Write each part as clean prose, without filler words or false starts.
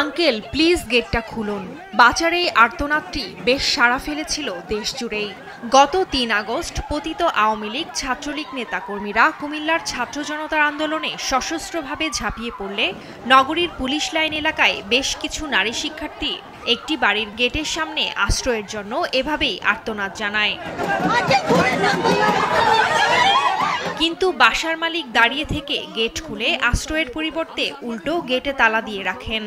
Uncle please গেটটা খুলুন। বাঁচার এই আর্তনাদটি বেশ সাড়া ফেলেছিল দেশ জুড়েই। গত ৩ আগস্ট পতিত আওয়ামী লীগ ছাত্রলীগ নেতাকর্মীরা কুমিল্লার ছাত্র জনতার আন্দোলনে সশস্ত্রভাবে ঝাঁপিয়ে পড়লে নগরীর পুলিশ লাইন এলাকায় বেশ কিছু নারী শিক্ষার্থী একটি বাড়ির গেটের সামনে আশ্রয়ের জন্য এভাবেই আর্তনাদ জানায়। কিন্তু বাসার মালিক দাঁড়িয়ে থেকে গেট খুলে আশ্রয়ের পরিবর্তে উল্টো গেটে তালা দিয়ে রাখেন।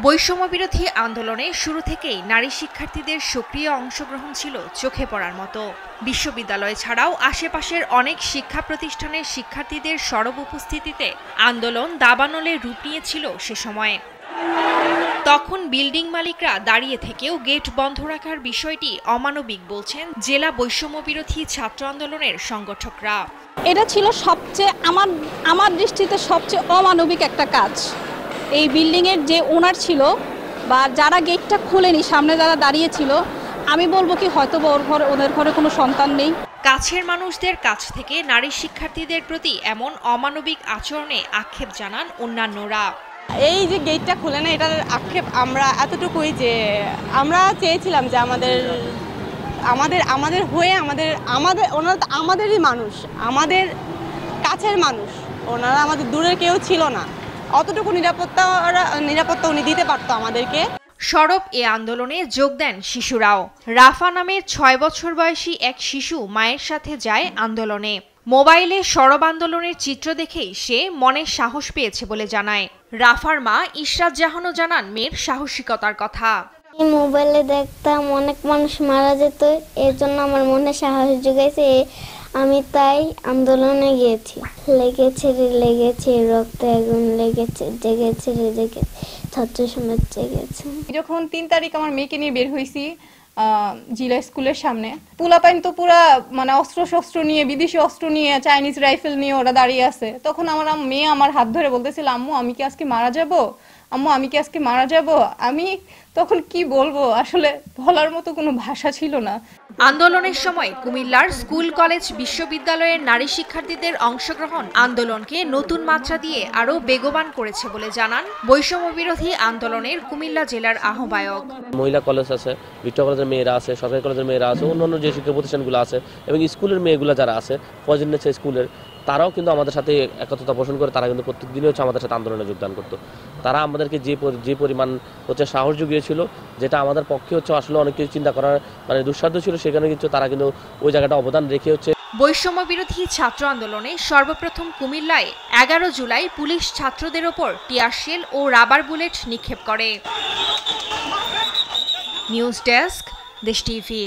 বৈষম্যবিরোধী আন্দোলনে শুরু থেকেই নারী শিক্ষার্থীদের সক্রিয় অংশগ্রহণ ছিল চোখে পড়ার মতো। বিশ্ববিদ্যালয় ছাড়াও আশেপাশের অনেক শিক্ষা প্রতিষ্ঠানের শিক্ষার্থীদের সরব উপস্থিতিতে আন্দোলন দাবানলে রূপ নিয়েছিল সে সময়ে। তখন বিল্ডিং মালিকরা দাঁড়িয়ে থেকেও গেট বন্ধ রাখার বিষয়টি অমানবিক বলছেন জেলা বৈষম্যবিরোধী ছাত্র আন্দোলনের সংগঠকরা। এটা ছিল সবচেয়ে আমার দৃষ্টিতে সবচেয়ে অমানবিক একটা কাজ। এই বিল্ডিংয়ের যে ওনার ছিল বা যারা গেটটা খুলেনি, সামনে যারা দাঁড়িয়ে ছিল, আমি বলবো কি হয়তো ওদের ঘরে কোনো সন্তান নেই। কাছের মানুষদের কাছ থেকে নারী শিক্ষার্থীদের প্রতি এমন অমানবিক আচরণে আক্ষেপ জানান অন্যান্যরা। এই যে গেটটা খুলে না, এটার আক্ষেপ আমরা এতটুকুই যে আমরা চেয়েছিলাম যে আমাদের হয়ে ওনারা তো আমাদেরই মানুষ, আমাদের কাছের মানুষ, ওনারা আমাদের দূরের কেউ ছিল না। অতটুকু নিরাপত্তা উনি দিতে পারতো আমাদেরকে। সরব এ আন্দোলনে যোগ দেন শিশুরাও। রাফা নামের ৬ বছর বয়সী এক শিশু মায়ের সাথে যায় আন্দোলনে। মোবাইলে সরব আন্দোলনের চিত্র দেখেই সে মনে সাহস পেয়েছে বলে জানায়। রাফার মা ইশরাত জাহানও জানান মেয়ের সাহসিকতার কথা। মোবাইলে দেখতাম অনেক মানুষ মারা যেত, এর জন্য আমার মনে সাহস জুগেছে, আমি তাই আন্দোলনে গিয়েছি। লেগেছে রক্ত আগুন জেগেছে ছাত্র সমাজ জেগেছে। যখন ৩ তারিখ আমার মেয়েকে নিয়ে বের হয়েছি জিলা স্কুলের সামনে, পোলাপাইন তো পুরা মানে অস্ত্র নিয়ে, বিদেশি অস্ত্র নিয়ে, চাইনিজ রাইফেল নিয়ে ওরা দাঁড়িয়ে আছে। তখন আমার মেয়ে আমার হাত ধরে বলতেছিল, আম্মু আমি কি আজকে মারা যাব, আম্মু আমি কি আজকে মারা যাব। আমি তখন কি বলবো, আসলে বলার মতো কোনো ভাষা ছিল না। আন্দোলনের সময় কুমিল্লার স্কুল কলেজ বিশ্ববিদ্যালয়ের নারী শিক্ষার্থীদের অংশগ্রহণ আন্দোলনকে নতুন মাত্রা দিয়ে আরো বেগবান করেছে বলে জানান বৈষম্যবিরোধী আন্দোলনের কুমিল্লা জেলার আহ্বায়ক। মহিলা কলেজ আছে, ভিক্টোরিয়া কলেজের মেয়েরা আছে, সরকারি কলেজের মেয়েরা আছে, অন্যান্য যে শিক্ষা প্রতিষ্ঠানগুলো আছে এবং স্কুলের মেয়েগুলো যারা আছে, ফজিলনেছা স্কুলের, তারাও কিন্তু আমাদের সাথে একত্রতা পোষণ করে তারা কিন্তু প্রত্যেক দিনই হচ্ছে আমাদের সাথে আন্দোলনে যোগদান করতো। তারা আমাদেরকে যে পরিমাণ হচ্ছে সাহস জুগিয়েছিল, যেটা আমাদের পক্ষে হচ্ছে আসলে অনেক কিছু চিন্তা করার মানে দুঃসাধ্য ছিল, সেখানে কিন্তু তারা কিন্তু ওই জায়গাটা অবদান রেখে হচ্ছে। বৈষম্য বিরোধী ছাত্র আন্দোলনে সর্বপ্রথম কুমিল্লায় ১১ জুলাই পুলিশ ছাত্রদের ওপর টিয়ারশেল ও রাবার বুলেট নিক্ষেপ করে। নিউজ ডেস্ক, দেশ টিভি।